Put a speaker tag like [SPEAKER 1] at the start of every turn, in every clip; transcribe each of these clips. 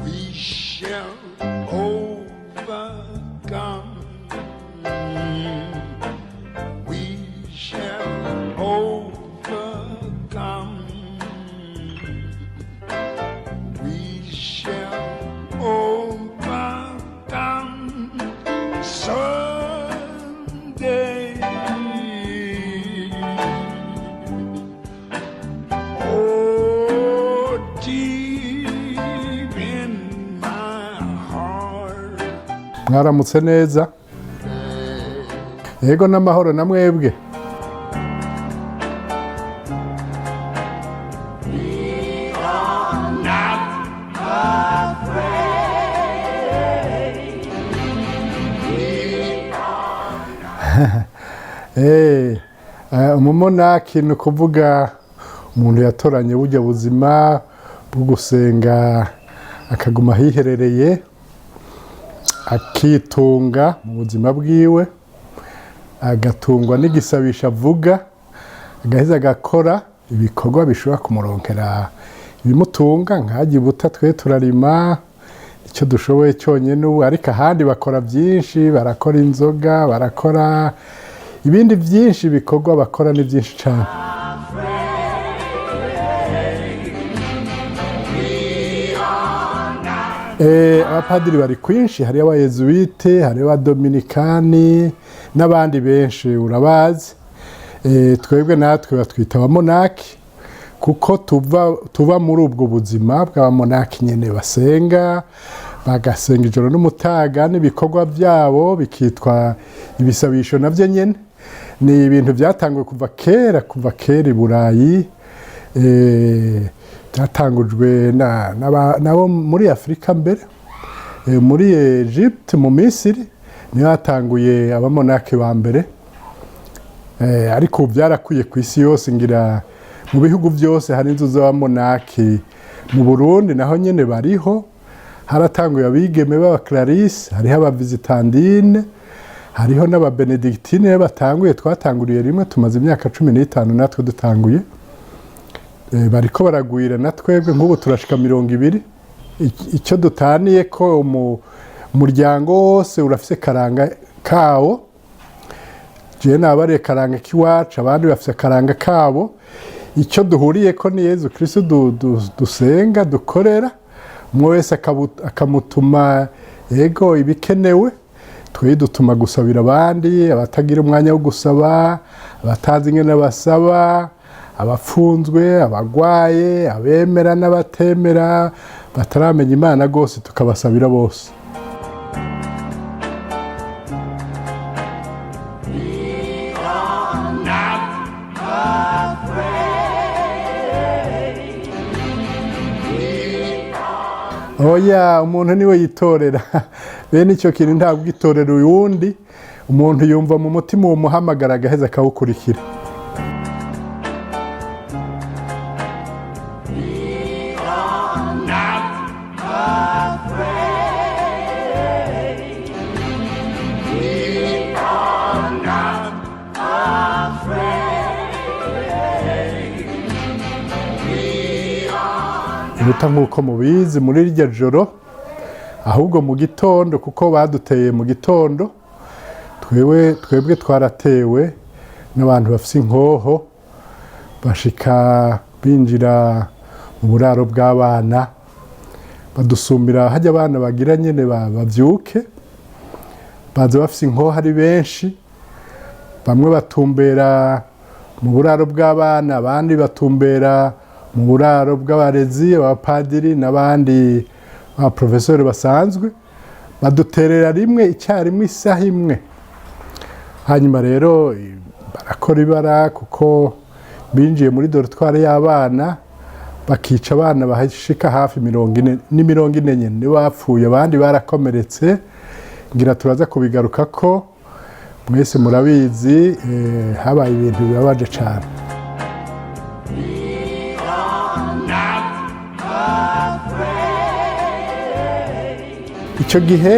[SPEAKER 1] We shall overcome. We shall overcome. We shall overcome someday. Oh, deep in my heart.
[SPEAKER 2] Mwaramutse neza. Yego n'amahoro na mwebwe. Umumonaki ni ukuvuga umuntu yatoranye burya buzima bwo gusenga akaguma hiherereye akitunga mu buzima bwiwe agatungwa n'igisabisha avuga agaheza agakora ibikorwa bishobora kumuronkera ibimutunga nk'ajya ibuta twe turarima icyo dushoboye cyonyine ubu ariko ahandi bakora byinshi barakora inzoga barakora ibindi byinshi bikorwa bakora ni byinshi cyane. Abapadiri bari kwinshi hari abayezuwite hari abadominikani n'abandi benshi urabazi. Twebwe natwe batwita abamonaki kuko tuva muri ubwo buzima bw'abamonaki nyine basenga bagasenga ijoro n'umutaga n'ibikorwa byabo bikitwa ibisabisho nabyo nyine ni ibintu byatanguye kuva kera i Burayi. Byatangujwe nabo muri Afurika mbere muri Egypte mu Misiri niho hatanguye abamonaki ba mbere ariko byarakwiye ku isi yose ngira mu bihugu byose hari inzu z'abamonaki. Mu Burundi naho nyine bariho haratanguye abigeme b'aba Clarisse hariho abavizitandine hariho n'ababenedictine batanguye twatanguriye rimwe tumaze imyaka 15 natwe dutanguye. Bariko baragwira natwebwe nk'ubu turashika 200. Icyo dutaniye ko umuryango wose urafise karanga kawo. Je nabare karanga kiwacu abandi bafise karanga kabo. Icyo duhuriye ko ni Yezu Kristo dusenga dukorera umwe wese akamutuma yego ibikenewe twe dutuma gusabira abandi abatagira umwanya wo gusaba abatazi ingene basaba abafunzwe abagwaye abemera n'abatemera bataramenya Imana gose tukabasabira bose. Oya umuntu niwe yitorera bene icyo kintu ntabwo gitorera uyundi umuntu yumva mu mutima uwo muhamagara agaheza akawukurikira. Uruta nk'uko mubizi muri iryo joro ahubwo mu gitondo kuko baduteye mu gitondo twebwe twaratewe n'abantu bafise inkoho bashika binjira mu buraro bw'abana badusumbira hajya abana bagira nyene bavyuke baza bafise inkoho ari benshi bamwe batumbera mu buraro bw'abana abandi batumbera mu buraro bw'abarezi abapadiri n'abandi abaprofesori basanzwe baduterera rimwe icyarimwe isaha imwe. Hanyuma rero barakora ibara kuko binjiye muri dortoir y'abana bakica abana bahashika hafi 40 nyene ni bapfuye abandi barakomeretse ngira turaza kubigaruka ko mwese murabizi habaye ibintu bibabaje cyane. Icyo gihe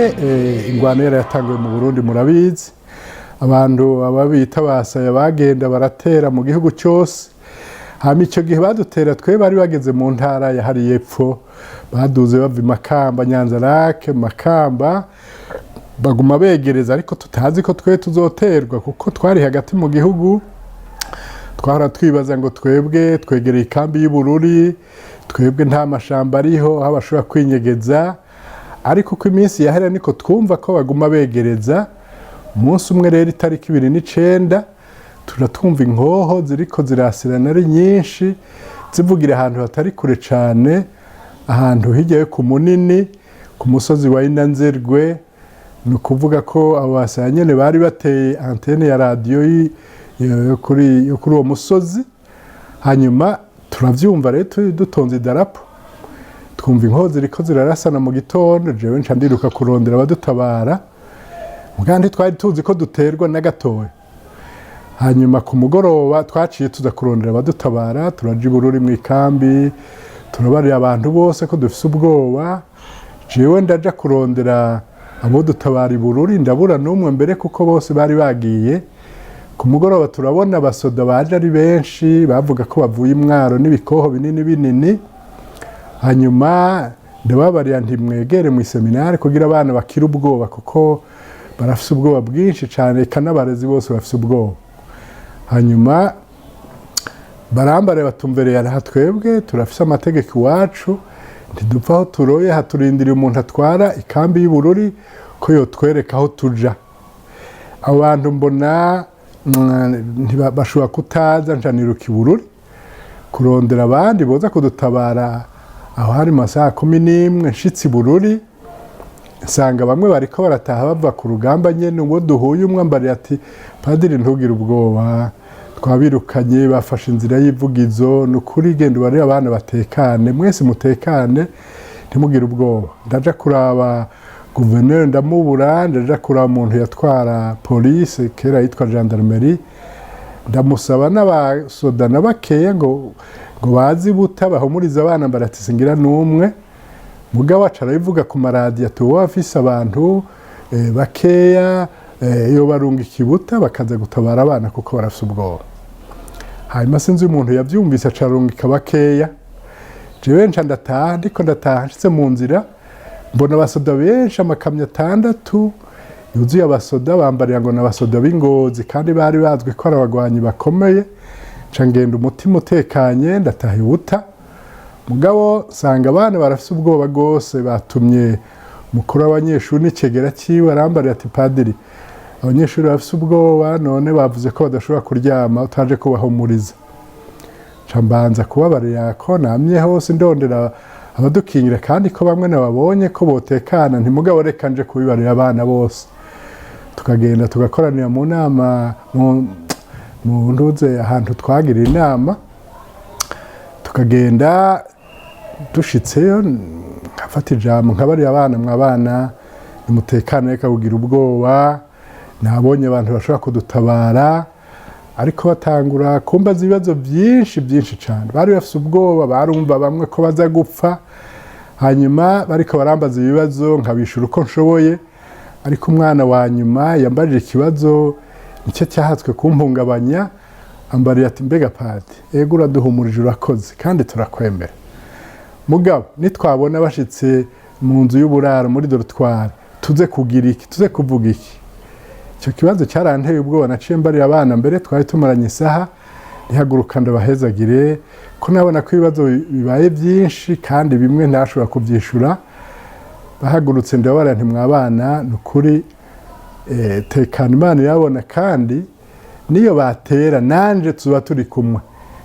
[SPEAKER 2] ingwano yaratangiye mu Burundi murabizi abantu ababita basaya bagenda baratera mu gihugu cyose hama icyo gihe badutera twe bari bageze mu ntara ya hari yepfo baduze bava i Makamba Nyanzarake Makamba baguma begereza ariko tutazi ko twe tuzoterwa kuko twari hagati mu gihugu twahora twibaza ngo twebwe twegereye ikambi y'Ibururi twebwe nta mashamba ariho aho bashobora kwinyegeza ariko uko iminsi yahera niko twumva ko baguma begereza umunsi umwe rero itariki 29 turatwumva inkoho ziriko zirasirana ari nyinshi zivugira ahantu hatari kure cyane ahantu hirya yo ku Munini ku musozi wa Inanzerwe ni ukuvuga ko abo basanyene bari bateye antene ya radio yo kuri uwo musozi hanyuma turavyumva rero dutonze idarapo twumva inkoho ziriko zirarasana mu gitondo jewe nca ndiruka kurondera abadutabara mugandi twari tuzi ko duterwa na gatoya hanyuma ku mugoroba twaciye tuza kurondera abadutabara turaje Ibururi mu ikambi turabarira abantu bose ko dufise ubwoba jewe ndaja kurondera abo dutabara Ibururi ndabura n'umwe mbere kuko bose bari bagiye ku mugoroba turabona abasoda baje ari benshi bavuga ko bavuye imwaro n'ibikoho binini hanyuma ndababarira ntimwegere mu seminari kugira abana bakira ubwoba kuko barafise ubwoba bwinshi cyane kanabarezi bose bafise ubwoba hanyuma barambare batumvereye aha twebwe turafise amategeko iwacu ntidupfa aho turoye haturindiriye umuntu atwara ikambi y'Ibururi ko yotwereka aho tuja abo bantu mbona bashobora kutaza ncaniruka Ibururi kurondera abandi boza kudutabara aho hari masaha 11 nshitsi Ibururi nsanga bamwe bariko barataha bava ku rugamba nyene ngo duhuye umwambari ati padiri ntugire ubwoba twabirukanye bafashe inzira y'ivugizo nukuri genda bari abana batekane mwese mutekane ntimugire ubwoba ndaja kuraba gouverneur ndamubura ndaja kuraba umuntu yatwara police kera yitwa gendarmerie ndamusaba n'abasoda n'abakeya ngo bazi buta bahumuriza abana baratisingira n'umwe mugabo acarabivuga ku maradiyo ati wowe afise abantu bakeya iyo barunga ikibuta bakaza gutabara abana kuko barafise ubwoba hanyuma sinzi umuntu yavyumvise acarungika bakeya jewe nca ndataha ndiko ndataha nshitse mu nzira mbona abasoda benshi amakamyo 6 yuzuye abasoda bambarira ngo n'abasoda b'Ingozi kandi bari bazwi ko ari abagwanyi bakomeye nca ngenda umutima utekanye ndataha ibuta mugabo sanga abana barafise ubwoba gose batumye mukuru w'abanyeshuri n'icegera ciwe arambarira ati padiri abanyeshuri bafise ubwoba none bavuze ko badashobora kuryama utaje kubahumuriza nca mbanza kubabarira ko namye hose ndondera abadukingira kandi ko bamwe nababonye ko botekana ntimugabo reka nje kubibarira abana bose tukagenda tugakoranira mu nama mu nduze ahantu twagira inama tukagenda dushitseyo nkafata ijambo nkabarira abana mwabana nimutekane reka kugira ubwoba nabonye abantu bashobora kudutabara ariko batangura kumbaza ibibazo byinshi cyane bari bafise ubwoba barumva bamwe ko baza gupfa hanyuma bariko barambaza ibibazo nkabishura uko nshoboye ariko umwana wa nyuma yambajije ikibazo nicyo cyahatswe kumpungabanya ambarira ati mbega pati ego uraduhumurije urakoze kandi turakwemera mugabo nitwabona bashitse mu nzu y'uburaro muri dortoir tuze kugira iki tuze kuvuga iki icyo kibazo cyaranteye ubwoba naciye mbarira abana mbere twari tumaranye isaha nihaguruka ndabahezagire ko nabona ko ibibazo bibaye byinshi kandi bimwe ntashobora kubyishura bahagurutse ndabara ntimwabana nukuri tekana Imana yabona kandi niyo batera nanje tuba turi kumwe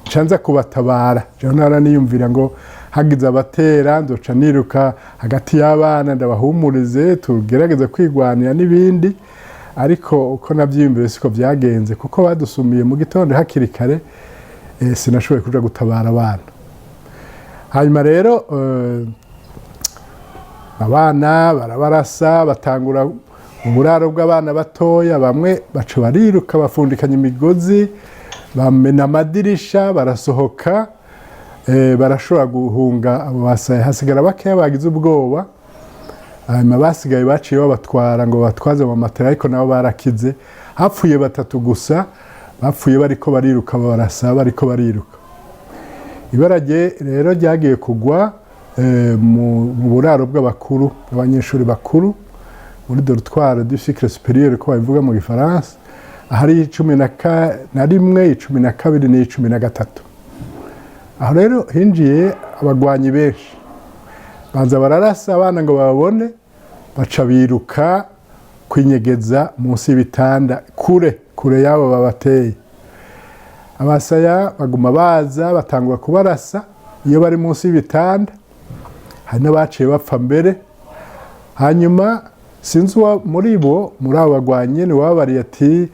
[SPEAKER 2] ncanza kubatabara je nara niyumvira ngo hagize abatera ndoca niruka hagati y'abana ndabahumurize tugerageza kwigwanira n'ibindi ariko uko navyiyumvire siko byagenze kuko badusumiye mu gitondo hakiri kare sinashoboye kuja gutabara abana hanyuma rero abana barabarasa batangura uburaro bw'abana batoya bamwe baca bariruka bafundikanya imigozi bamena amadirisha barasohoka barashobora guhunga abo basaye hasigara bakeya bagize ubwoba hanyuma basigaye baciye babatwara ngo batwaze mu matera ariko nabo barakize hapfuye 3 gusa bapfuye bariko bariruka barasa bariko bariruka ibarage rero ryagiye kugwa mu buraro bw'abakuru abanyeshuri bakuru muri dortoir du cycle supérieur ko babivuga mu gifaransa ahari 11 12 n'13 aho rero hinjiye abagwanyi benshi banza bararasa abana ngo babone baca biruka kwinyegeza munsi y'ibitanda kure yabo babateye abasaya baguma baza batangwa kubarasa iyo bari munsi y'ibitanda hari n'abaciye bapfa mbere hanyuma sinzi muri abo bagwanye ni wabariye ati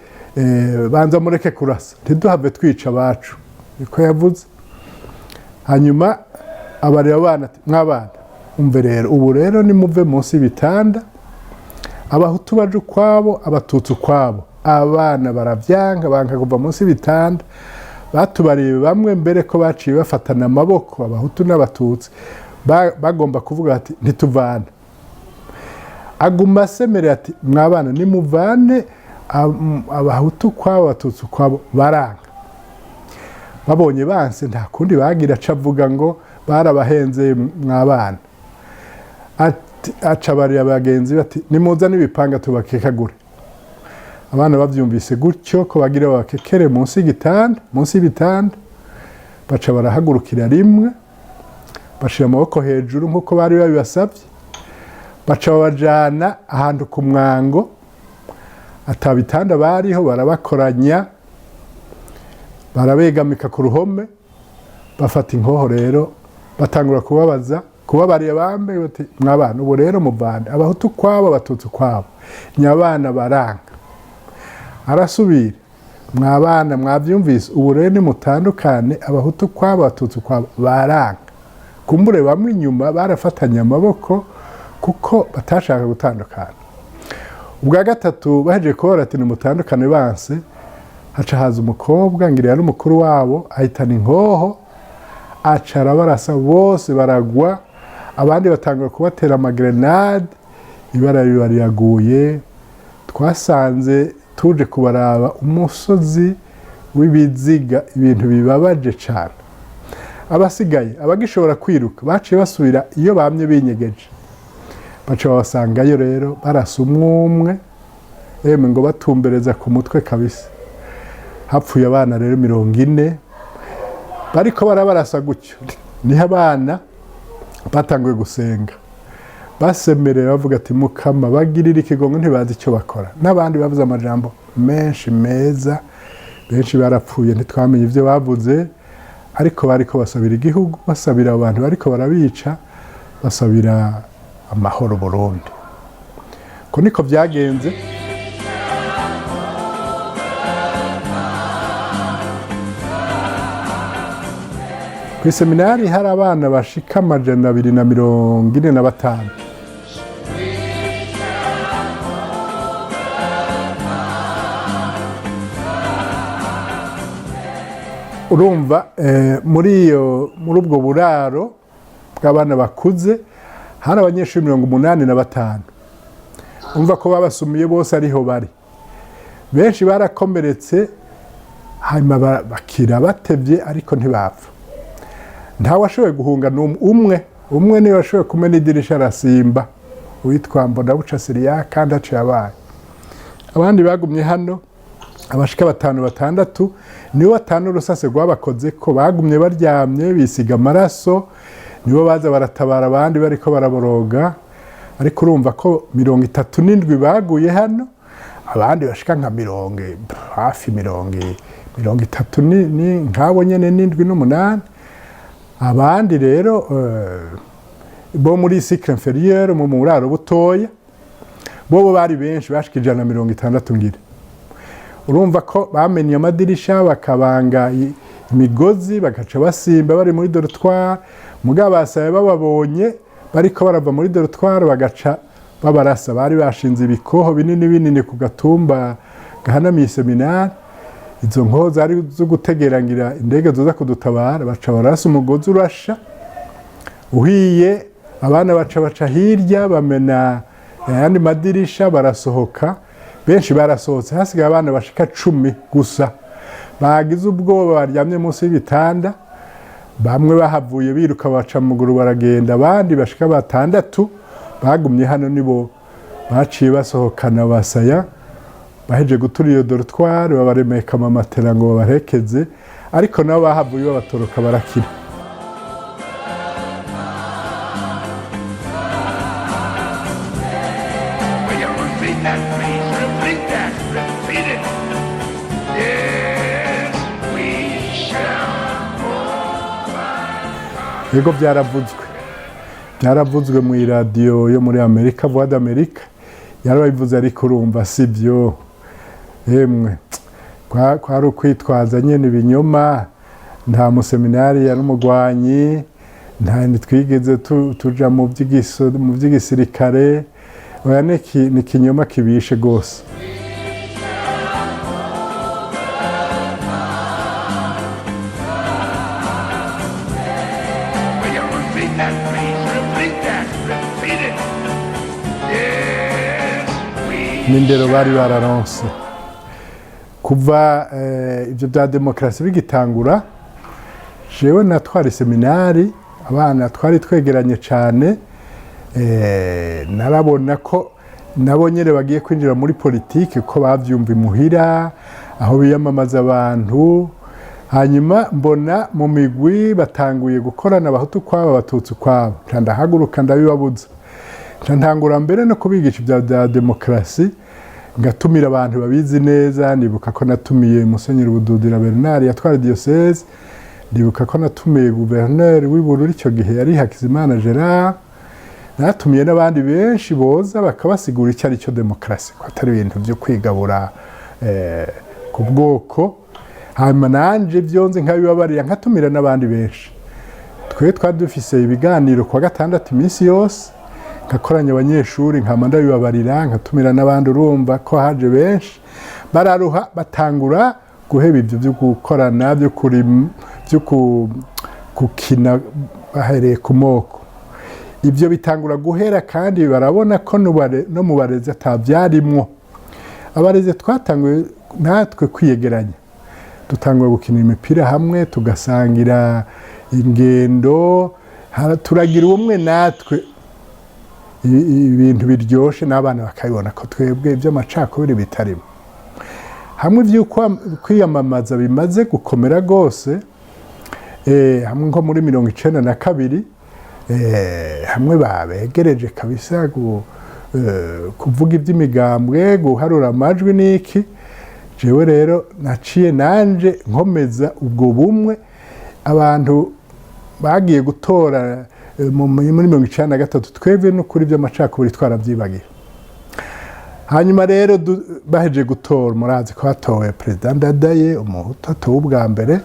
[SPEAKER 2] banza mureke kurasa ntiduhave twica abacu niko yavuze hanyuma abareba abana ati mwabana umve rero ubu rero nimuve munsi y'ibitanda abahutu baje ukwabo abatutsi ukwabo abana baravyanka banka kuva munsi y'ibitanda batubariye bamwe mbere ko baciye bafatana amaboko abahutu n'abatutsi bagomba kuvuga ati ntituvana aguma asemerera ati mwabana nimuvane abahutu kwabo abatutsi kwabo baranga babonye banse nta kundi bagira acavuga ngo barabahenze mwabana acabarira abagenzi bati nimuza n'ibipanga tubakekagure abana bavyumvise gutyo ko bagira babakekere munsi y'ibitanda baca barahagurukira rimwe bashira amaboko hejuru nkuko bari babibasabye baca babajana ahantu ku mwango atabitanda bariho barabakoranya barabegamika ku ruhome bafata inkoho rero batangura kubabarira bambe bati mwabana ubu rero muvande abahutu kwabo abatutsi kwabo nyabana baranga arasubira mwabana mwavyumvise ubu rero nimutandukane abahutu kwabo abatutsi kwabo baranga kumbure bamwe inyuma barafatanya amaboko kuko batashaka gutandukana ubwa gatatu baheje kubora ati nimutandukane banse haca haza umukobwa ngira yari umukuru wabo ahitana inkoho acara barasa bose baragwa abandi batangura kubatera amagrenade ibara riraguye twasanze tuje kubaraba umusozi w'ibiziga ibintu bibabaje cyane abasigaye abagishobora kwiruka baciye basubira iyo bamye binyegeje baca basangayo rero barasa umwe ngo batumbereza ku mutwe kabisa hapfuye abana rero 40 bariko barabarasa gutyo niho abana batanguye gusenga basemerera bavuga ati mukama bagirira ikigongo ntibazi icyo bakora n'abandi bavuze amajambo menshi meza benshi barapfuye ntitwamenye ivyo bavuze ariko bariko basabira igihugu basabira abantu bariko barabica basabira amahoro Burundi ko niko vyagenze kw'iseminari hari abana bashika 245 urumva muri ubwo buraro bw'abana bakuze hari abanyeshuri 85 umva ko babasumiye bose ariho bari benshi barakomeretse hanyuma bakira batevye ariko ntibapfa nta washoboye guhunga umwe niwe washoboye kumena idirisha arasimba witwa Mbonabuca Siriya kandi aciye abaye abandi bagumye hano abashika 5-6 nibo 5 rusase rwabakoze ko bagumye baryamye bisiga amaraso nibo baza baratabara abandi bariko baraboroga ariko urumva ko 37 baguye hano abandi bashika nka 30 hafi 30 ni nkabo nyene 7-8 abandi rero bo muri cycle inférieur mu muraro butoya bo bari benshi bashika 160 ngira urumva ko bamenye amadirisha bakabanga imigozi bagaca basimba bari muri dortoir mugabo basaye bababonye bariko barava muri dortoir bagaca babarasa bari bashinze ibikoho binini ku gatumba gahanamiye seminari izo nkoho zari zo gutegerangira indege zoza kudutabara baca barasa umugozi urasha uhiye abana baca hirya bamena ayandi madirisha barasohoka benshi barasohotse hasigaye abana bashika 10 gusa bagize ubwoba baryamye munsi y'ibitanda bamwe bahavuye biruka baca muguru baragenda, abandi bashika 6 bagumye hano nibo baciye basohokana basaya baheje gutura iyo dortoir babaremeka amamatera ngo babarekeze, ariko nabo bahavuye babatoroka barakira. Yego byaravuzwe mu radio yo muri Amerika, Voix d'Amerique yarabivuze, ariko urumva sibyo. Yemwe kwari ukwitwaza nyene ibinyoma, nta museminari yari umugwanyi, nta twigeze tuja mu by'igisirikare, oya ni kinyoma kibishe gose. Nindero bari bararonse kuva ibyo bya demokarasi bigitangura. Jewe natwari seminari, abana twari twegeranye cyane, narabona ko nabo nyene bagiye kwinjira muri politiki, ko bavyumva imuhira aho biyamamaza abantu. Hanyuma mbona mu migwi batanguye gukorana, abahutu kwabo abatutsi kwabo, ndahaguruka ndabibabuza, ntangura mbere no kubigisha ibya demokarasi, ngatumira abantu babizi neza. Ndibuka ko natumiye Musenyeri Bududira Bernard yatwara diocese, ndibuka ko natumiye gouverneur w'Ibururi icyo gihe yari Hakizimana Gerard, natumiye n'abandi benshi boza bakabasigura icyo ari cyo demokarasi, ko atari ibintu byo kwigabura ku bwoko. Hanyuma nanje byonze nkabibabarira, nkatumira n'abandi benshi. Twe dufise ibiganiro kwa gatandatu iminsi yose, ngakoranya abanyeshuri nkama ndabibabarira, nkatumira n'abandi. Urumva ko haje benshi bararuha, batangura guheba ibyo byo gukorana, byo gukina bahereye ku moko. Ibyo bitangura guhera, kandi barabona ko no mu barezi atabyarimwo. Abarezi twatanguye natwe kwiyegeranya, dutangura gukina imipira hamwe, tugasangira ingendo, turagira ubumwe natwe, ibintu biryoshe, n'abana bakabibona ko twebwe iby'amacakubiri bitarimo. Hamwe iby'uko kwiyamamaza bimaze gukomera rwose, hamwe nko muri 1992, hamwe babegereje kabisa kuvuga iby'imigambwe, guharura amajwi n'iki. Jewe rero naciye nanje nkomeza ubwo bumwe. Abantu bagiye gutora muri 1993, twebwe no kuri by'amacakubiri twarabyibagiye. Hanyuma rero baheje gutora, murazi ko hatowe President Ndadaye, umuhutu atowe ubwa mbere.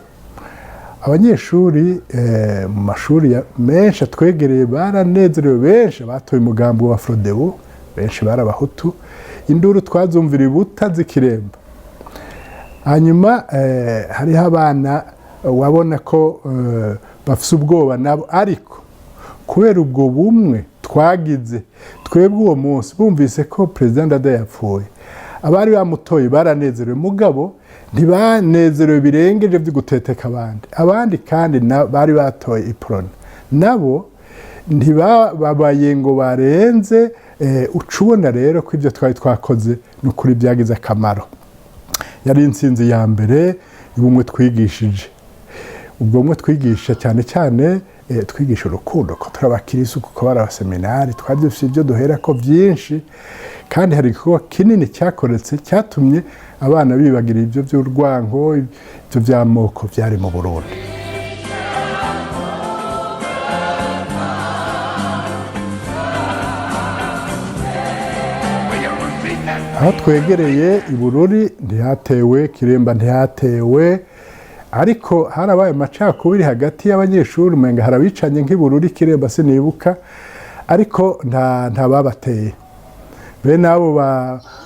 [SPEAKER 2] Abanyeshuri mu mashuri menshi atwegereye baranezerewe, benshi batoye umugambi wa Frodebu, benshi barabahutu. Induru twazumvira ibuta zikiremba. Hanyuma hariho abana wabona ko bafise ubwoba nabo, ariko kubera ubwo bumwe twagize twebwe uwo munsi, bumvise ko President Ndadaye yapfuye, abari bamutoye baranezerewe, mugabo ntibanezerewe birengeje byo guteteka abandi kandi bari batoye iprone, nabo ntibabaye ngo barenze. Ucubona rero ko ibyo twari twakoze n'ukuri byagize akamaro. Yari intsinzi ya mbere y'ubumwe twigishije. Ubwo bumwe twigisha cyane cyane, twigisha urukundo, ko turabakirisu, kuko bari abaseminari, twari dufite ibyo duhera ko byinshi, kandi hari igikorwa kinini cyakoretse cyatumye abana bibagira ibyo by'urwango, ibyo by'amoko byari mu Burundi. Aho twegereye Ibururi ntihatewe, Kiremba ntihatewe, ariko harabaye amacakubiri hagati y'abanyeshuri, umenga harabicanye nk'Ibururi, Kiremba sinibuka, ariko nta babateye. Bene abo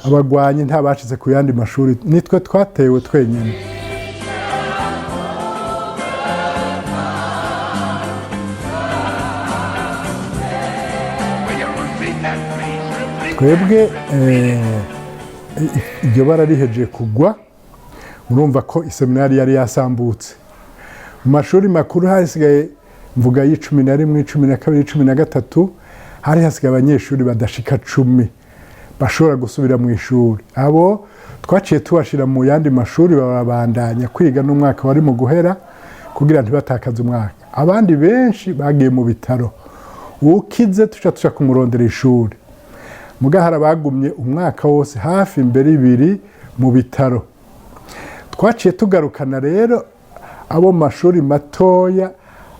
[SPEAKER 2] abagwanyi nta bashize ku yandi mashuri, nitwe twatewe twenyine. Twebwe iryo bara riheje kugwa, murumva ko iseminari yari yasambutse. mu mashuri makuru hasigaye mvuga y'icumi na rimwe, icumi na kabiri, icumi na gatatu, hari hasigaye abanyeshuri badashika 10 bashobora gusubira mu ishuri. Abo twaciye tubashira mu yandi mashuri babandanya kwiga n'umwaka wari mu guhera kugira ntibatakaze umwaka. Abandi benshi bagiye mu bitaro, ukize tuca kumurondera ishuri. Mugahara bagumye umwaka wose hafi imbere 2 mu bitaro. Twaciye tugarukana rero abo mashuri matoya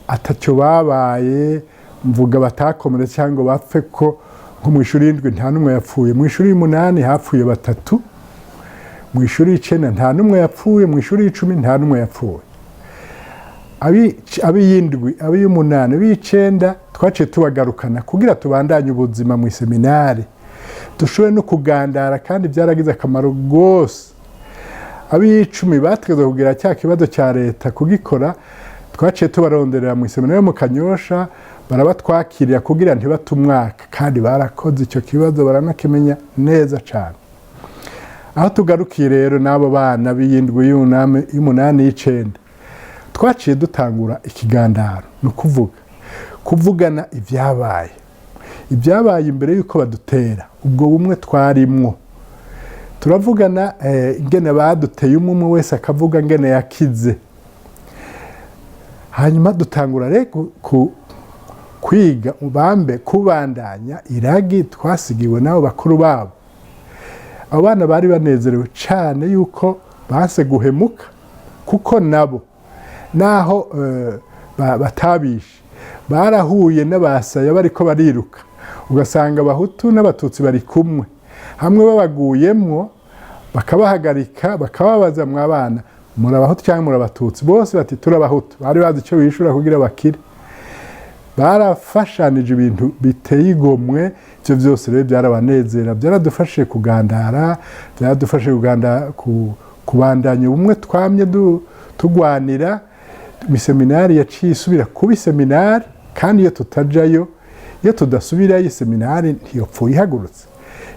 [SPEAKER 2] atacyo babaye, mvuga batakomere cyangwa bapfe, ko nko mu ishuri y'indwi nta numwe yapfuye, mu ishuri y'umunani hapfuye 3, mu ishuri y'icenda nta numwe yapfuye, mu ishuri y'icumi nta numwe yapfuye. Ab'iyindwi, ab'iyumunani, ab'icenda twaciye tubagarukana kugira tubandanye ubuzima mu seminari, dushobore no kugandara, kandi byaragize akamaro gose. Ab'icumi bategeza kugira cya kibazo cya leta kugikora, twaciye tubaronderera mu seminari yo mu Kanyosha, barabatwakirira kugira ntibate umwaka, kandi barakoze icyo kibazo baranakimenya neza cyane. Aho tugarukiye rero n'abo bana b'iyindwi, y'umunani, y'icenda, twaciye dutangura ikigandaro, no kuvugana ibyabaye imbere yuko badutera, ubwo bumwe twarimwo. Turavugana ingene baduteye, umwe wese akavuga ingene yakize. Hanyuma dutangura rero kwiga kubandanya iragi twasigiwe n'abo bakuru babo. Abo bana bari banezerewe cyane yuko base guhemuka, kuko nabo naho batabishe barahuye n'abasaya bariko bariruka, ugasanga abahutu n'abatutsi bari kumwe, hamwe babaguyemwo bakabahagarika, bakababaza mw'abana muri abahutu cyangwa muri abatutsi, bose bati turabahutu. Bari bazi icyo bishura kugira bakire. Barafashanije ibintu biteye igomwe. Ivyo byose rero byarabanezera, byaradufashije kugandara, byaradufashije kubandanya ubumwe twamye tugwanira. Seminari yaciye isubira kuba seminari, kandi iyo tutajayo, iyo tudasubirayo seminari ntiyopfuye ihagurutse.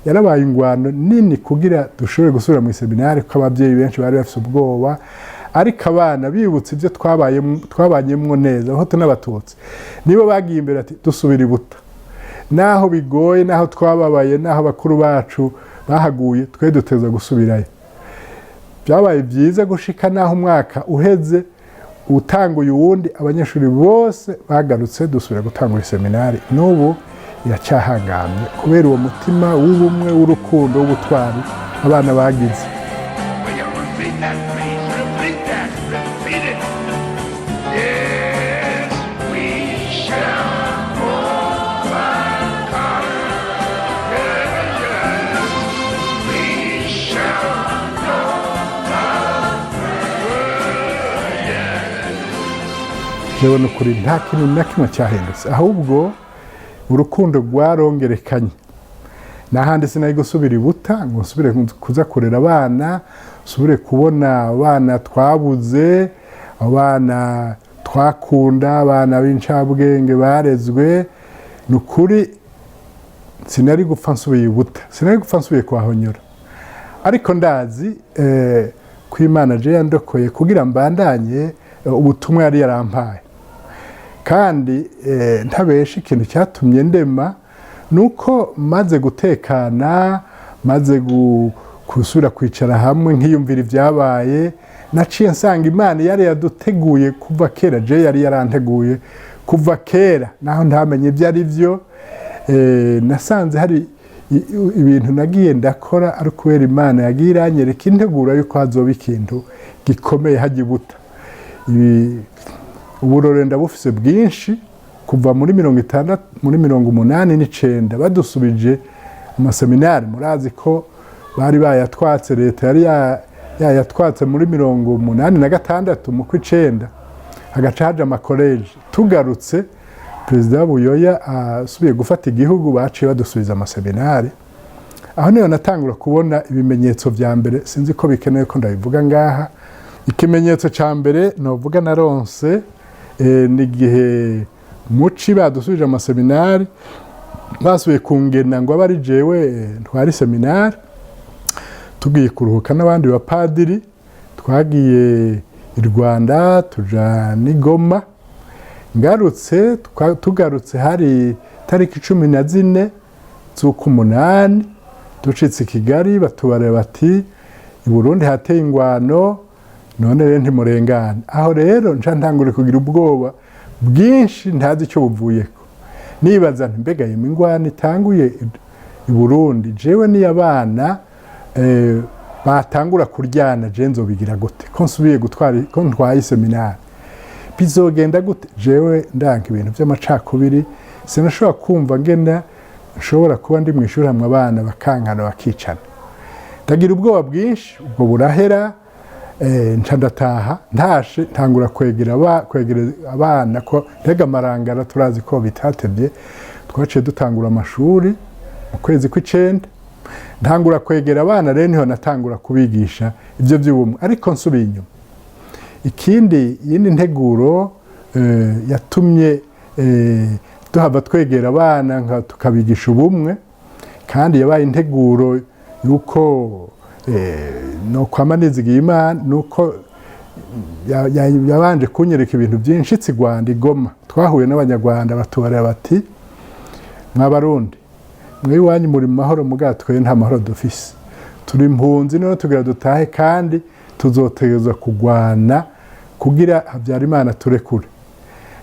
[SPEAKER 2] Yarabaye ingwano nini kugira dushobore gusubira mu seminari, ko ababyeyi benshi bari bafite ubwoba, ariko abana bibutse ibyo twabanyemwo neza, aho n'abatutsi nibo bagiye imbere ati dusubira ibuta, naho bigoye, naho twababaye, naho bakuru bacu bahaguye, twe duteza gusubirayo. Byabaye byiza gushika naho umwaka uheze utanguye uwundi, abanyeshuri bose bagarutse dusubira gutangura seminari. N'ubu iracyahangamye kubera uwo mutima w'ubumwe, w'urukundo, w'ubutwari abana bagize. Jewe nukuri nta kintu na kimwe cyahindutse, ahubwo urukundo rwarongerekanye. Nahandi sinari gusubira ibuta ngo nsubire kuza kurera abana, nsubire kubona abana twabuze, abana twakunda, abana b'incabwenge barezwe. Nukuri sinari gupfa nsubiye ibuta, sinari gupfa nsubiye kwahonyora, ariko ndazi ko Imana je yandokoye kugira mbandanye ubutumwa yari yarampaye. Kandi ntabesha ikintu cyatumye ndema, nuko maze gutekana, maze kusura kwicara hamwe nkiyumvira ibyabaye, naciye nsanga Imana yari yaduteguye kuva kera. Je yari yaranteguye kuva kera, naho ntamenye ibyo ari byo. Nasanze hari ibintu nagiye ndakora, ari kubera Imana yagiye iranyereka integura yuko hazoba ikintu gikomeye hajya ibuta. Uburore ndabufise bwinshi kuva muri 1989 badusubije mu seminari. Murazi ko bari bayatwatse, leta yari yayatwatse muri 1986 mu kw'icenda, hagaca haja amakoleje. Tugarutse Perezida Buyoya asubiye gufata igihugu, baciye badusubiza amaseminari. Aho niyo natangura kubona ibimenyetso vya mbere, sinzi ko bikenewe ko ndabivuga ngaha. Ikimenyetso ca mbere novuga naronse n'igihe muci badusubije amaseminari, basubiye kungena ngo abari jewe ntwari seminari, tugiye kuruhuka n'abandi bapadiri. Twagiye i Rwanda tuja n'i Goma, ngarutse tugarutse hari tariki 14 z'ukumunani ducitse i Kigali, batubarira bati i Burundi hateye ingwano, none rero ntimurengana. Aho rero nca ntangure kugira ubwoba bwinshi ntazi icyo buvuyeko, nibaza nti mbega iyo ingwano itanguye i Burundi, jewe ni abana batangura kuryana, je nzobigira gute ko nsubiye gutwara ko ntwaye seminari, bizogenda gute? Jewe ndanka ibintu by'amacakubiri, sinashobora kumva ngena nshobora kuba ndi mu ishuri hamwe abana bakankana bakicana. Ndagira ubwoba bwinshi, ubwo burahera, nca ndataha, ntashe ntangura kwegera abana ko ntega amarangara, turazi ko bitatevye, twaciye dutangura amashuri mu kwezi kw'icenda, ntangura kwegera abana, rero niho natangura kubigisha ibyo by'ubumwe, ariko nsubiye inyuma. Ikindi yindi nteguro yatumye tuhava twegera abana tukabigisha ubumwe, kandi yabaye integuro yuko no kwama nizigiye Imana, nuko yabanje kunyereka ibintu byinshi i Rwanda, i Goma twahuye n'abanyarwanda batubarira bati mw'Abarundi mwe iwanyu muri mu mahoro, mugabo twe nta mahoro dufise, turi impunzi, none tugira dutahe kandi tuzotegerezwa kugwana kugira Habyarimana turekure.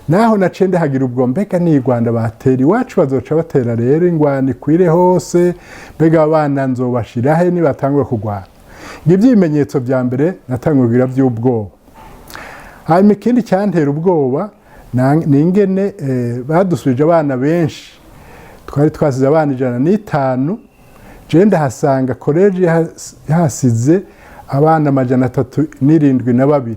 [SPEAKER 2] Naho naciye ndahagira ubwo mbega ni Rwanda batera iwacu, bazoca batera rero ingwano ikwire hose, mbega abana nzobashirahe nibatangura kugwana. Ngivyo ibimenyetso vya mbere natangura kugira by'ubwoba. Hanyuma ikindi cyantera ubwoba ni ingene badusubije abana benshi, twari twasize abana 105, je ndahasanga college yahasize abana 372.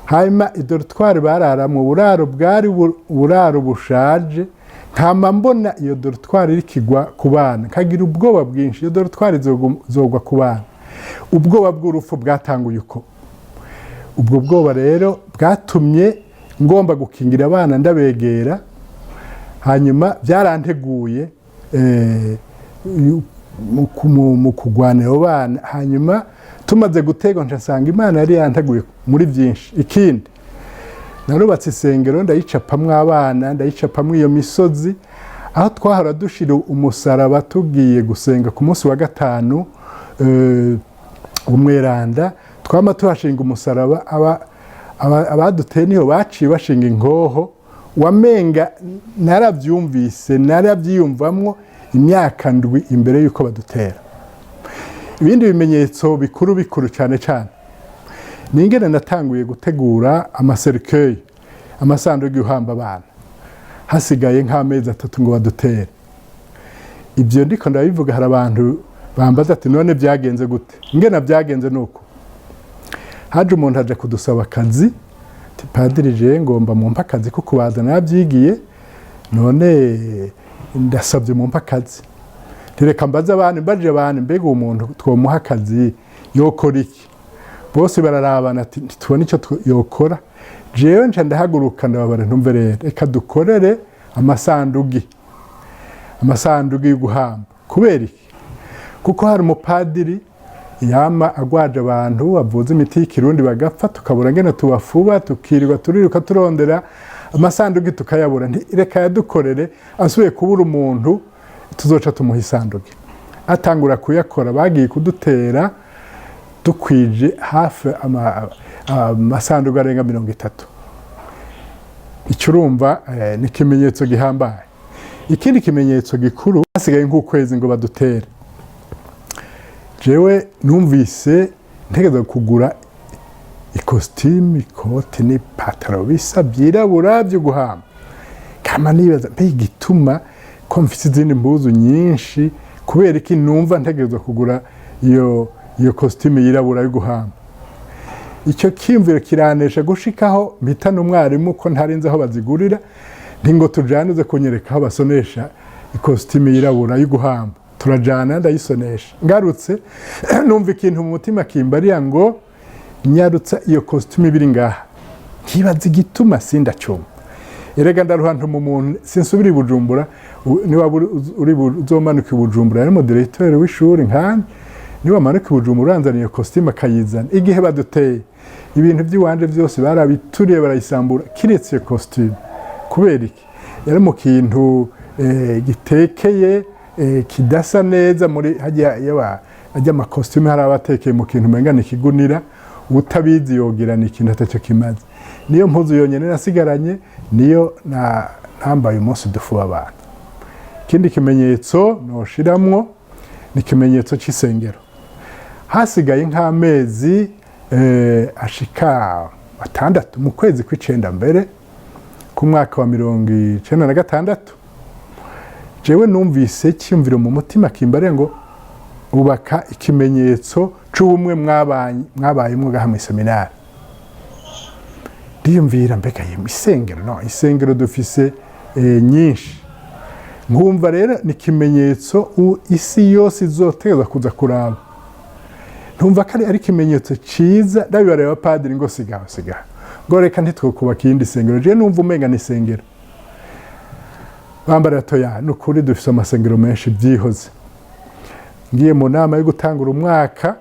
[SPEAKER 2] Hanyuma idorutwari barara mu buraro bwari uburaro bushaje, nkama mbona iyo dorutwari irikigwa ku bana, nkagira ubwoba bwinshi, iyo dorutwari zogwa ku bana. Ubwoba bw'urupfu bwatanguye uko. Ubwo bwoba rero bwatumye ngomba gukingira abana ndabegera, hanyuma byaranteguye mu kugwanira abo bana. Hanyuma tumaze gutega nsanga Imana yari yanteguye muri byinshi. Ikindi narubatse isengero ndayicapamwe abana, ndayicapamwe iyo misozi, aho twahora dushira umusaraba tugiye gusenga ku munsi wa gatanu umweranda, twama tuhashinga umusaraba. Abaduteye niho baciye bashinga inkoho, wamenga narabyumvise, narabyiyumvamwo imyaka ndwi imbere yuko badutera. Ibindi bimenyetso bikuru cyane cyane ni ingene natanguye gutegura amaserukeye, amasanduku y'uhamba abana, hasigaye nk'amezi 3 ngo badutere. Ibyo ndiko ndabivuga, hari abantu bambaza ati none byagenze gute? Ingene byagenze nuko haje umuntu aje kudusaba akazi, padiri je ngomba mumpa akazi ko kubazana, yabyigiye, none ndasabye mumpa akazi. Tereka mbaza abantu, mbaje abantu mbega umuntu twomuha akazi yokora iki? Bose bararabana ati tubone icyo yokora. Jewe nca ndahaguruka ndababara ntumve rero, reka dukorere amasandugi y'uguhamba. Kubera iki? Kuko hari umupadiri yama agwaje abantu, avuza imiti y'ikirundi bagapfa, tukabura ngene tubafuba, tukirirwa turiruka turondera amasandugi tukayabura. Reka yadukorere, asubiye kubura umuntu tuzoca tumuha isandugi. Atangura kuyakora, bagiye kudutera dukwije hafi amasandugu arenga 30. Icyo urumva ni ikimenyetso gihambaye. Ikindi kimenyetso gikuru, hasigaye nk'ukwezi ngo badutere, jewe numvise ntegeza kugura ikositimu, ikoti n'ipataro bisa byirabura byo guhamba. Kama nibaza mbega igituma ko mfite izindi mpuzu nyinshi, kubera iki numva ntegeza kugura iyo kositimu yirabura yo guhamba. Icyo kimviro kiranesha gushikaho mpita n'umwarimu ko ntarinze aho bazigurira, ntingo tujanize kunyereka aho basonesha ikositimu yirabura yo guhamba. Turajana ndayisonesha, ngarutse numva ikintu mu mutima kimbariya ngo nyarutsa iyo kositimu ibiri ngaha. Nkibaza igituma sindacyumva. Erega ndaruhantu mu muntu, sinsubira i Bujumbura, niba uri uzomanuka i Bujumbura, ari mo directeur w'ishuri nkandi, niwamanuka i Bujumbura uranzaniye iyo kositimu akayizana igihe baduteye ibintu by'iwanje byose barabituriye barayisambura kiretse iyo kositimu. Kubera iki? Yari mu kintu gitekeye kidasa neza muri hajya amakositimu hari abatekeye mu kintu umenga ni ikigunira, utabizi yogira ni ikintu atacyo kimaze. Niyo mpuzu yonyine nasigaranye, niyo nambaye umunsi dufuba abantu. Ikindi kimenyetso noshiramwo ni ikimenyetso cy'isengero. Hasigaye nk'amezi ashika 6 mu kwezi kw'icenda mbere ku mwaka wa 1996, jewe numvise cyumviro mu mutima kimbare ngo ubaka ikimenyetso c'ubumwe mwabayemwo gaha mu seminari. Ndiyumvira mbega isengero, no isengero dufise nyinshi. Nkumva rero ni ikimenyetso isi yose izoteza kuza kuraba. Ntumva ko ari ikimenyetso cyiza, ndabibareba padiri ngo sigaho ngo reka ntitwokubaka iyindi sengero. Je numva umenga ni isengero. Bambara toya nukuri dufise amasengero menshi byihoze. Ngiye mu nama yo gutangura umwaka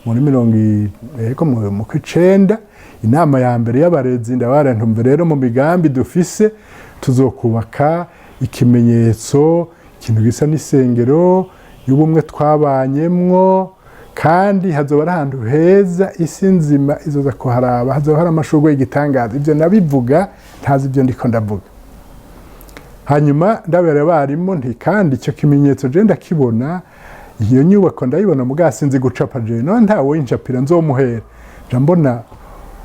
[SPEAKER 2] muri 19 inama ya mbere y'abarezi ndabarantumve rero mu migambi dufise tuzokubaka ikimenyetso, ikintu gisa n'isengero y'ubumwe twabanyemwo, kandi hazoba ari ahantu heza isi nzima izoza kuharaba, hazoba hari amashurwe y'igitangaza. Ibyo nabivuga ntazi ibyo ndiko ndavuga. Hanyuma ndabere barimo nti kandi icyo kimenyetso je ndakibona, iyo nyubako ndayibona mugasinzi gucapa je no ntawe incapira nzomuhera. Jambona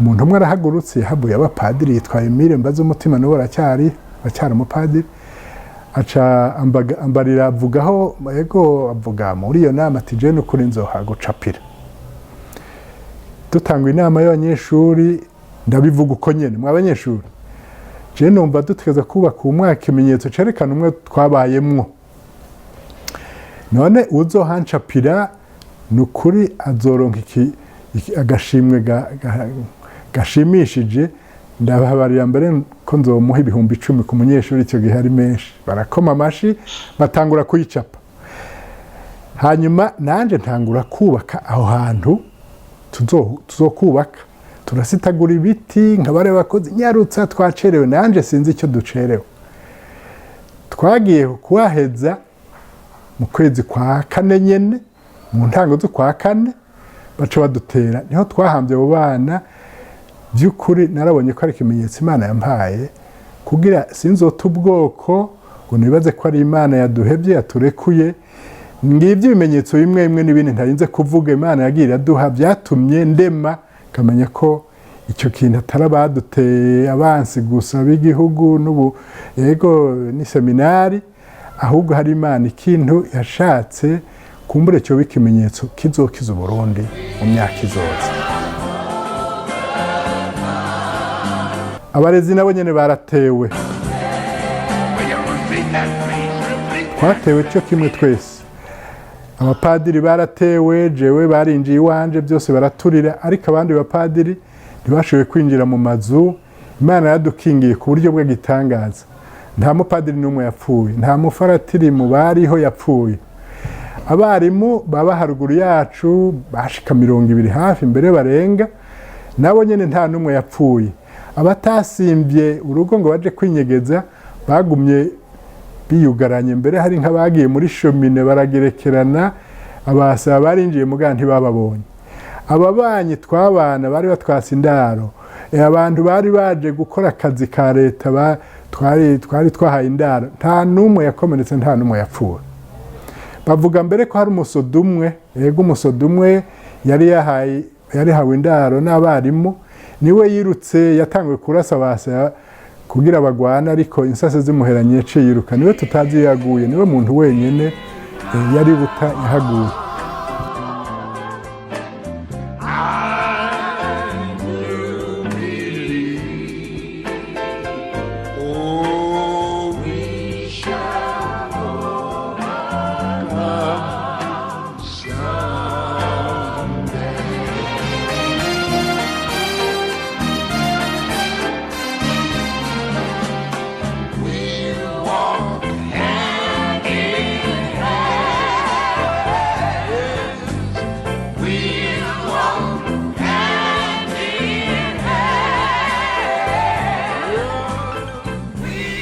[SPEAKER 2] umuntu umwe arahagurutse yahabuye abapadiri yitwaye Emile Mbaza umutima no baracyari umupadiri, aca ambarira avugaho yego avuga muri iyo nama ati je n'ukuri nzohagucapira. Dutanga inama y'abanyeshuri ndabivuga uko nyene mwa abanyeshuri, je numva dutegeza kubaka umwaka ikimenyetso cerekana umwe twabayemwo. None uzohancapira n'ukuri azoronka agashimwe gashimishije. Ndababarira mbere ko nzomuha 10,000 ku munyeshuri, icyo gihe ari menshi. Barakoma amashi batangura kuyicapa. Hanyuma nanje ntangura kubaka aho hantu tuzokubaka. Turasitagura ibiti nkabare bakoze nyarutsa twacerewe, nanje sinzi icyo ducerewe. Twagiye kuhaheza mu kwezi kwa 4 nyene, mu ntango zo kwa 4 baca badutera. Niho twahambye abo bana. Byukuri narabonye ko ari ikimenyetso Imana yampaye kugira sinzota ubwoko ngo nibaze ko ari Imana yaduhebye yaturekuye. Ngibyo ibimenyetso bimwe n'ibindi ntarinze kuvuga Imana yagira duha, byatumye ndema kamenya ko icyo kintu atarabaduteye abansi gusa b'igihugu n'ubu yego ni seminari, ahubwo hari Imana ikintu yashatse kumbure cyo bikimenyetso kizokiza Burundi mu myaka izoza. Abarezi nabo nyene baratewe. Twatewe cyo kimwe twese. Abapadiri baratewe, jewe barinjiye iwanje byose baraturira, ariko abandi bapadiri ntibashoboye kwinjira mu mazu. Imana yadukingiye ku buryo bwo gitangaza. Nta mupadiri n'umwe yapfuye, nta mufaratiri mu bariho yapfuye. Abarimu baba haruguru yacu bashika 200 hafi mbere barenga, nabo nyene nta n'umwe yapfuye. Abatasimbye urugo ngo baje kwinyegeza bagumye biyugaranye. Mbere hari nk'abagiye muri shomine baragerekerana, abasaba barinjiye muga ntibababonye. Ababanyi twabana bari batwasa indaro, abantu bari baje gukora akazi ka leta twari twahaye indaro, nta n'umwe yakomeretse, nta n'umwe yapfuye. Bavuga mbere ko hari umusodumwe, yego umusodumwe yari hawe indaro n'abarimu, niwe yirutse yatanguye kurasa basa kugira bagwana, ariko insase zimuheranye yaciye yiruka. Niwe tutazi yaguye, niwe muntu wenyene yari buta yahaguye.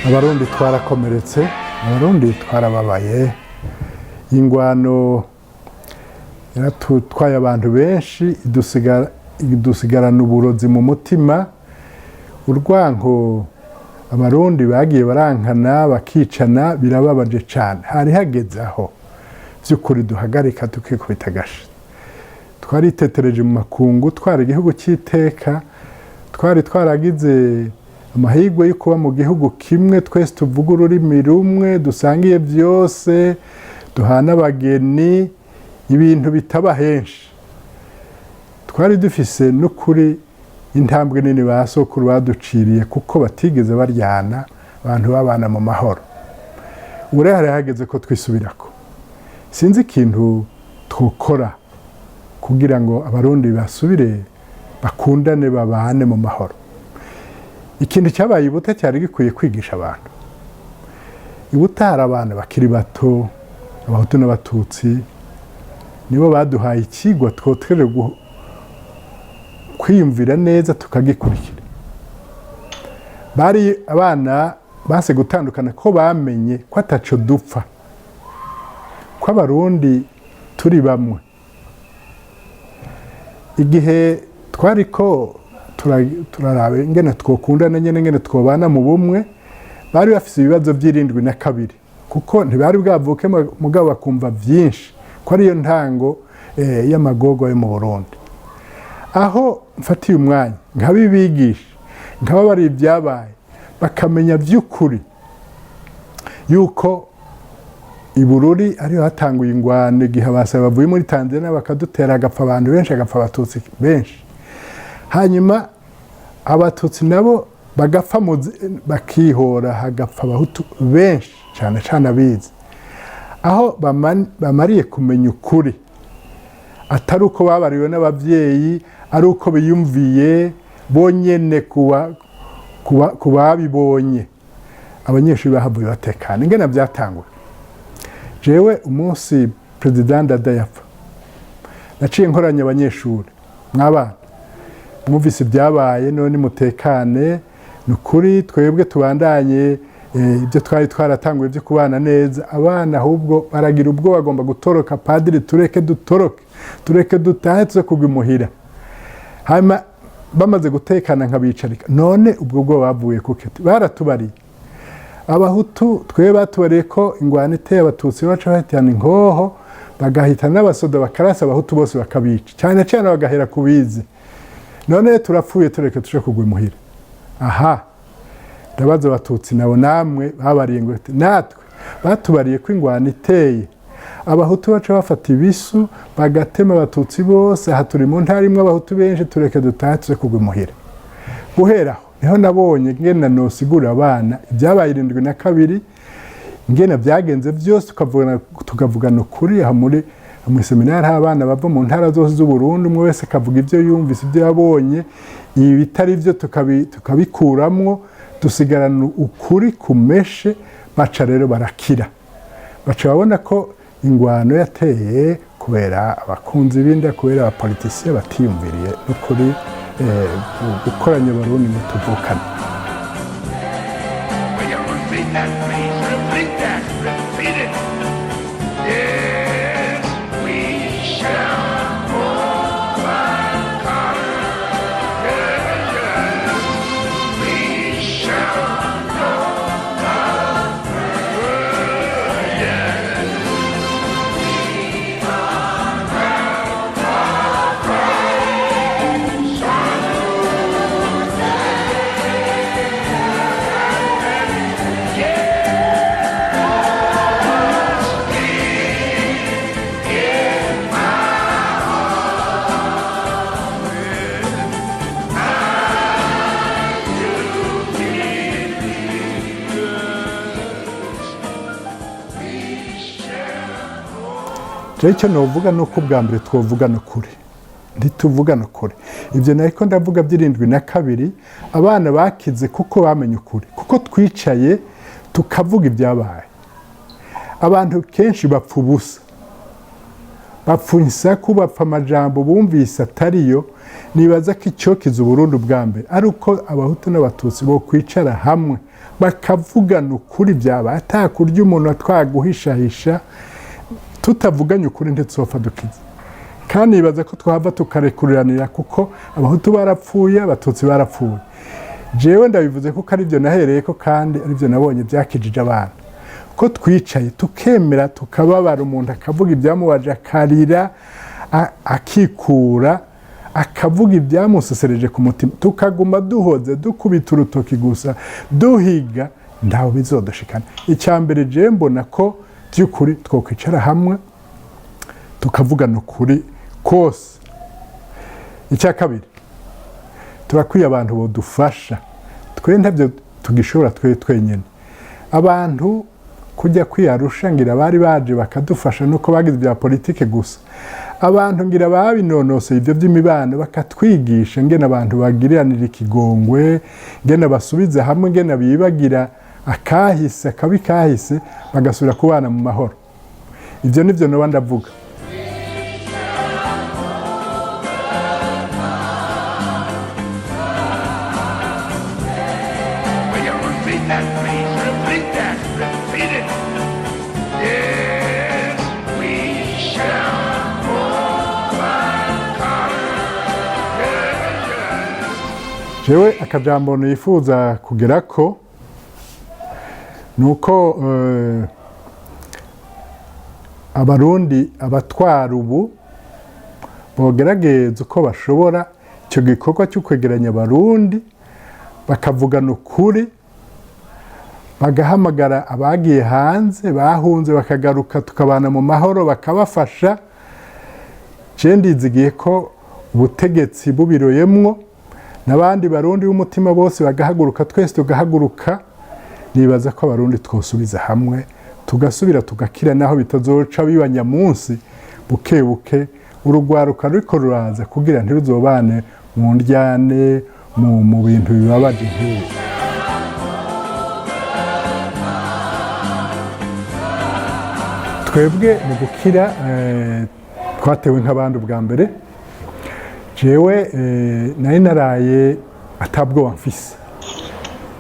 [SPEAKER 2] abarundi twarakomeretse, abarundi twarababaye, ingwano yaratwaye abantu benshi idusigarana uburozi mu mutima, urwanko abarundi bagiye barankana bakicana birababaje cyane. Hari hageze aho by'ukuri duhagarika tukikubita agashi. Twaritetereje mu makungu, twari igihugu cy'iteka, twari twaragize amahirwe yo kuba mu gihugu kimwe, twese tuvuga ururimi rumwe, dusangiye byose, duhana abageni, ibintu bitaba henshi. Twari dufise n'ukuri intambwe nini ba sokuru baduciriye kuko batigeze baryana, abantu babana mu mahoro. Ure hari hageze ko twisubirako. Sinzi ikintu twokora kugira ngo abarundi basubire bakundane babane mu mahoro. Ikintu cyabaye ibuta cyari gikwiye kwigisha abantu. Ibuta hari abana bakiri bato, abahutu n'abatutsi, nibo baduhaye ikigwa twotwere kwiyumvira neza tukagikurikira. Bari abana base gutandukana ko bamenye ko ataco dupfa, ko abarundi turi bamwe. Igihe twariko turarabe ingene twokundana ngene twobana mu bumwe, bari bafise ibibazo by'irindwi na kabiri, kuko ntibari bwavuke mugabo bakumva byinshi ko ariyo ntango y'amagogo yo mu Burundi. Aho mfatiye umwanya nkabibigisha, nkababari ibyabaye, bakamenya by'ukuri yuko Ibururi ariho hatanguye ingwano igihe abasaba bavuye muri Tanzania bakadutera, agapfa abantu benshi, agapfa abatutsi benshi. Hanyuma abatutsi nabo bagapfa bakihora, hagapfa abahutu benshi cyane cyane abizi. Aho bamariye kumenya ukuri, atari uko babariwe n'ababyeyi, ari uko biyumviye bonyene kubabibonye, abanyeshuri bahavuye batekana. Ingene byatanguye, jewe umunsi President Ndadaye yapfa, naciye nkoranya abanyeshuri, mwabana mwumvise ibyabaye, none mutekane, nukuri twebwe tubandanye ibyo twari twaratanguye byo kubana neza. Abana ahubwo baragira ubwo bagomba gutoroka, padiri tureke dutoroke, tureke dutahe tuze kugwa imuhira. Hanyuma bamaze gutekana nkabicarika, none ubwo bwo bavuye kuketi, baratubariye. Abahutu twe batubariye ko ingwano iteye abatutsi baca bahitana inkoho, bagahita n'abasoda bakarasa abahutu bose bakabica, cyane cyane bagahera kubizi. None turapfuye tureke tuje kugwa imuhira. Aha, ndabaza abatutsi nabo namwe babariye ngo natwe batubariye ko ingwano iteye, abahutu baca bafata ibisu bagatema abatutsi bose, aha turi mu ntara imwe abahutu benshi, tureke dutahe tuze kugwa imuhira. Guheraho niho nabonye ngena nosigura abana ibyabaye 72, ngena byagenze byose tukavugana ukuri. Aha muri seminari abana bava mu ntara zose z'u Burundi, umwe wese akavuga ibyo yumvise, ibyo yabonye, ibi bitari byo tukabikuramwo, dusigarana ukuri kumeshe. Baca rero barakira, baca babona ko ingwano yateye kubera abakunzi binda, kubera abapolitisiye batiyumviriye n'ukuri gukoranya Abarundi ngo tuvukane. Icyo novuga nuko bwa mbere twovugana ukuri, ntituvugana ukuri. Ibyo nariko ndavuga by'72, abana bakize kuko bamenye ukuri, kuko twicaye tukavuga ibyabaye. Abantu kenshi bapfa ubusa, bapfa insaku bapfa amajambo bumvise atariyo. Nibaza ko icyokiza Uburundi bwa mbere ari uko abahutu n'abatutsi bo kwicara hamwe bakavugana ukuri, byaba atakurya umuntu twaguhishahisha, tutavuganye ukuri ntituzopfa dukiza. Kandi nibaza ko twahava tukarekuriranira kuko abahutu barapfuye, abatutsi barapfuye. Jewe ndabivuze kuko ari byo nahereye ko kandi ari byo nabonye byakijije abantu. Ko twicaye tukemera tukababara, umuntu akavuga ibyamubaje akarira akikura, akavuga ibyamusesereje ku mutima, tukaguma duhoze dukubita urutoki gusa duhiga, ntaho bizodushikana. Icyambere je mbona ko by'ukuri twokwicara hamwe tukavugana ukuri kose. Icya kabiri, turakwiye abantu bodufasha, twe ntabyo tugishobora twe twenyene. Abantu kujya kwiyarusha ngira bari baje bakadufasha nuko bagize bya politike gusa. Abantu ngira babinonose ibyo by'imibano bakatwigisha ngene abantu bagiriranira ikigongwe, ngene basubiza hamwe, ngene bibagira akahise akabi kahise bagasubira kubana mu mahoro. Ibyo nivyo no bandavuga. Jewe akajambo nifuza kugerako nuko abarundi abatwara ubu bogerageza uko bashobora icyo gikorwa cyo kwegeranya abarundi bakavugana ukuri, bagahamagara abagiye hanze bahunze bakagaruka tukabana mu mahoro bakabafasha. Je ndizigiye ko ubutegetsi bubiroyemwo n'abandi barundi b'umutima bose bagahaguruka, twese tugahaguruka. Nibaza ko abarundi twosubiza hamwe tugasubira tugakira, naho bitazoca bibanya munsi buke buke. Urugwaruka ruriko ruraza kugira ntiruzobane mu ndyane mu bintu bibabaje nk'ibi. Twebwe mu gukira twatewe nk'abandi ubwa mbere. Jewe nari naraye atabwoba mfise,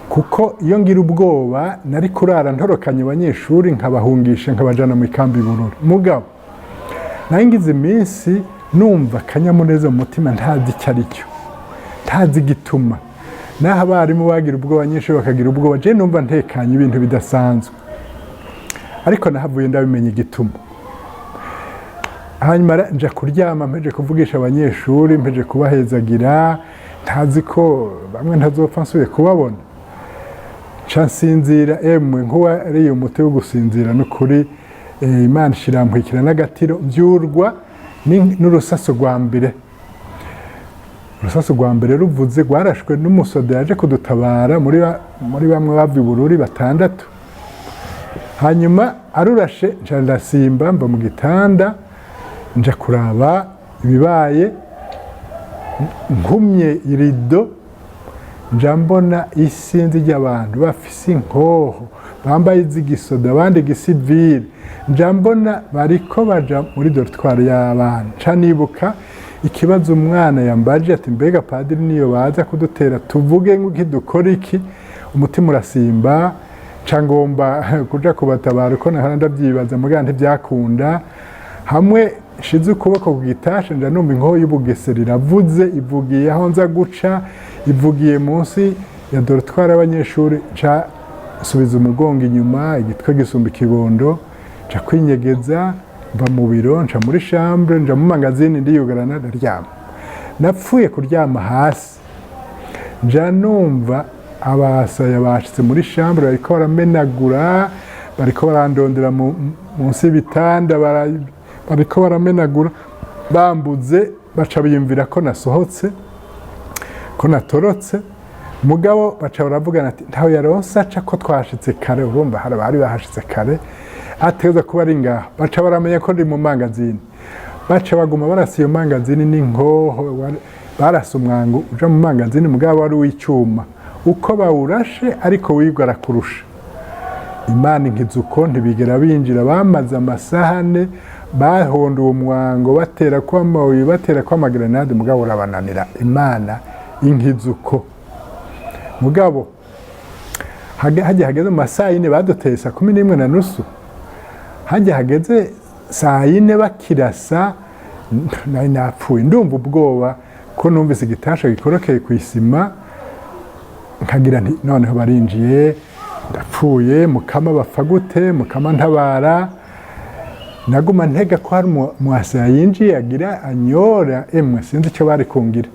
[SPEAKER 2] kuko iyo ngira ubwoba nari kurara ntorokanye abanyeshuri nkabahungisha nkabajana mu ikambi Bururi. Mugabo nari ngize iminsi numva akanyamuneza mu mutima, ntazi icyo ari cyo, ntazi igituma. Naho abarimu bagira ubwoba, abanyeshuri bakagira ubwoba, je numva ntekanye ibintu bidasanzwe. Ariko nahavuye ndabimenya igituma. Hanyuma nja kuryama mpeje kuvugisha abanyeshuri, mpeje kubahezagira, ntazi ko bamwe ntazopfa nsubiye kubabona. Nca nsinzira, emwe nkuwa ariyo umuti wo gusinzira n'ukuri. Imana ishirampuikira n'agatiro, byurwa n'urusaso rwa mbere. Urusaso rwa mbere ruvuze rwarashwe n'umusoda yaje kudutabara muri bamwe bava i Bururi 6. Hanyuma arurashe nca ndasimba mba mu gitanda, nja kuraba ibibaye, nkumye irido, nja mbona isinzi ry'abantu bafise inkoho, bambaye iz'igisoda abandi gisivile. Nja mbona bariko baja muri dortoir y'abana. Nca nibuka ikibazo umwana yambaje ati, mbega padiri niyo baza kudutera tuvuge nk'idukora iki? Umutima urasimba. Nca ngomba kuja kubatabara uko nahora ndabyibaza, muga ntibyakunda. Hamwe shize ukuboko ku gitashe, nja numva inkoho y'Ubugesera iravuze, ivugiye aho nza guca, ivugiye munsi ya dortoir y'abanyeshuri. Nca subiza umugongo inyuma, igitwe gisumba ikibondo, nca kwinyegeza, mva mu biro, nca muri chambre, nja mu magazine ndiyugarana ndaryama. Napfuye kuryama hasi, nja numva abasaya bashitse muri chambre bariko baramenagura, bariko barandondera munsi y'ibitanda, bariko baramenagura bambuze. Baca biyumvira ko nasohotse, ko natorotse. Mugabo baca baravugana ati, ntaho yaronse aca ko twashitse kare. Urumva hari bari bahashitse kare, ateza kuba ari ngaho. Baca baramenya ko ndi mu mangazini, baca baguma barasiye iyo mangazini n'inkoho. Barasa umwango uja mu mangazini, mugabo wari w'icyuma, uko bawurashe ariko wigwa arakurusha. Imana inkiza uko ntibigera binjira. Bamaze amasahane bahonda uwo mwango batera kw'amabuye batera kw'amagrenade mugabo urabananira Imana inkizuko mugabo hajya hageze mu masaha yine baduteye saa 11:30 hajya hageze saa yine bakirasa nari napfuye ndumva ubwoba ko numvise igitasha gikorokeye ku isima nkagira nti noneho barinjiye ndapfuye mukama bapfa gute mukama ntabara naguma ntega ko hari mwasa yinjiye agira anyora emwe sinzi icyo bari kungira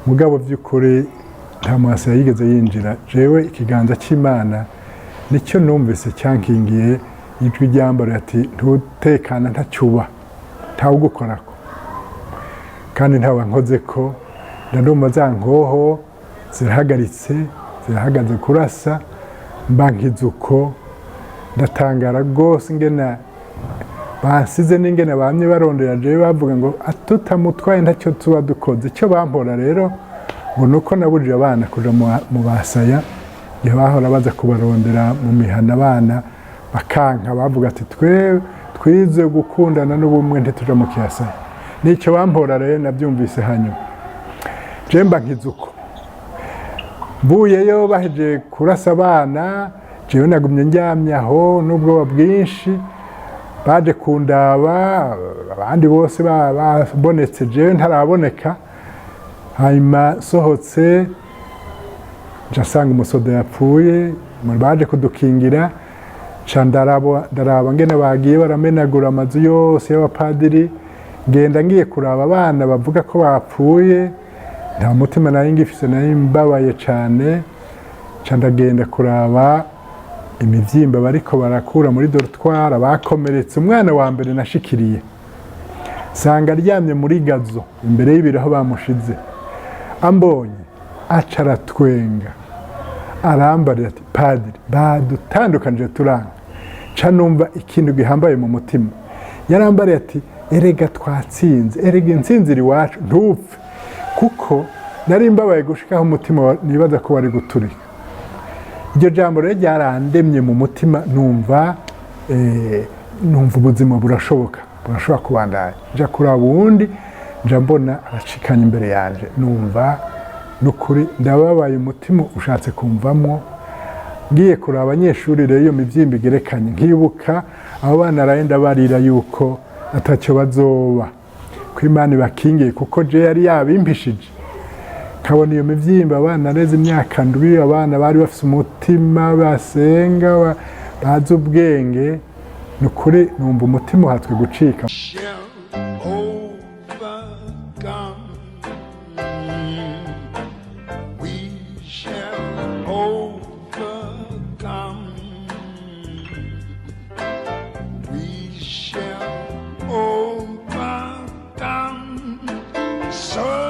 [SPEAKER 2] mugabo by'ukuri nta mwasa yigeze yinjira jewe ikiganza cy'Imana nicyo numvise cyankingiye ijwi ryambara ati ntutekana ntacyuba ntawugukorako kandi ntawe nkoze ko ndumva za nkoho zirahagaritse zirahagaze kurasa mbankizuko ndatangara rwose ingena basize n'ingene bamye barondera jewe bavuga ngo tutamutwaye ntacyo tuba dukoze icyo bampora rero ngo nuko nabujije abana kuja mu basaya igihe bahora baza kubarondera mu mihana abana bakanka bavuga ati twize gukundana n'ubumwe ntituja mu kiyasaya nicyo bampora rero nabyumvise hanyuma je mbankizuko mbuyeyo baheje kurasa abana jewe nagumye ndyamye aho n'ubwoba bwinshi baje kundaba abandi bose babonetse jewe ntaraboneka hanyuma sohotse njasanga umusoda yapfuye baje kudukingira ca ndaraba ngene bagiye baramenagura amazu yose y'abapadiri ngenda ngiye kuraba abana bavuga ko bapfuye nta mutima nari ngifise nari mbabaye cane ca ndagenda kuraba imivyimba bariko barakura muri dortoir bakomeretse umwana wa mbere nashikiriye sanga aryamye muri gazo imbere y'ibiro aho bamushize ambonye acaratwenga arambarira ati padiri badutandukanije turanga ca numva ikintu gihambaye mu mutima yarambariye ati erega twatsinze erega intsinzi iri wacu ntupfe kuko nari mbabaye gushikaho umutima nibaza ko wari guturika iryo jambo rero ryarandemye mu mutima numva ubuzima burashobora kubandanya nja kuraba uwundi nja mbona aracikanye imbere yanje numva nukuri ndababaye umutima ushatse kumvamo ngiye kuraba abanyeshuri rero iyo mivyimba igerekanye nkibuka abo bana arayenda barira yuko atacyo bazoba ko Imana bakingiye kuko je yari yabimpishije kabona iyo mivyimba abana reze imyaka ndwi abana bari bafise umutima basenga bazi ubwenge nukuri numva umutima uhatswe gucika
[SPEAKER 1] So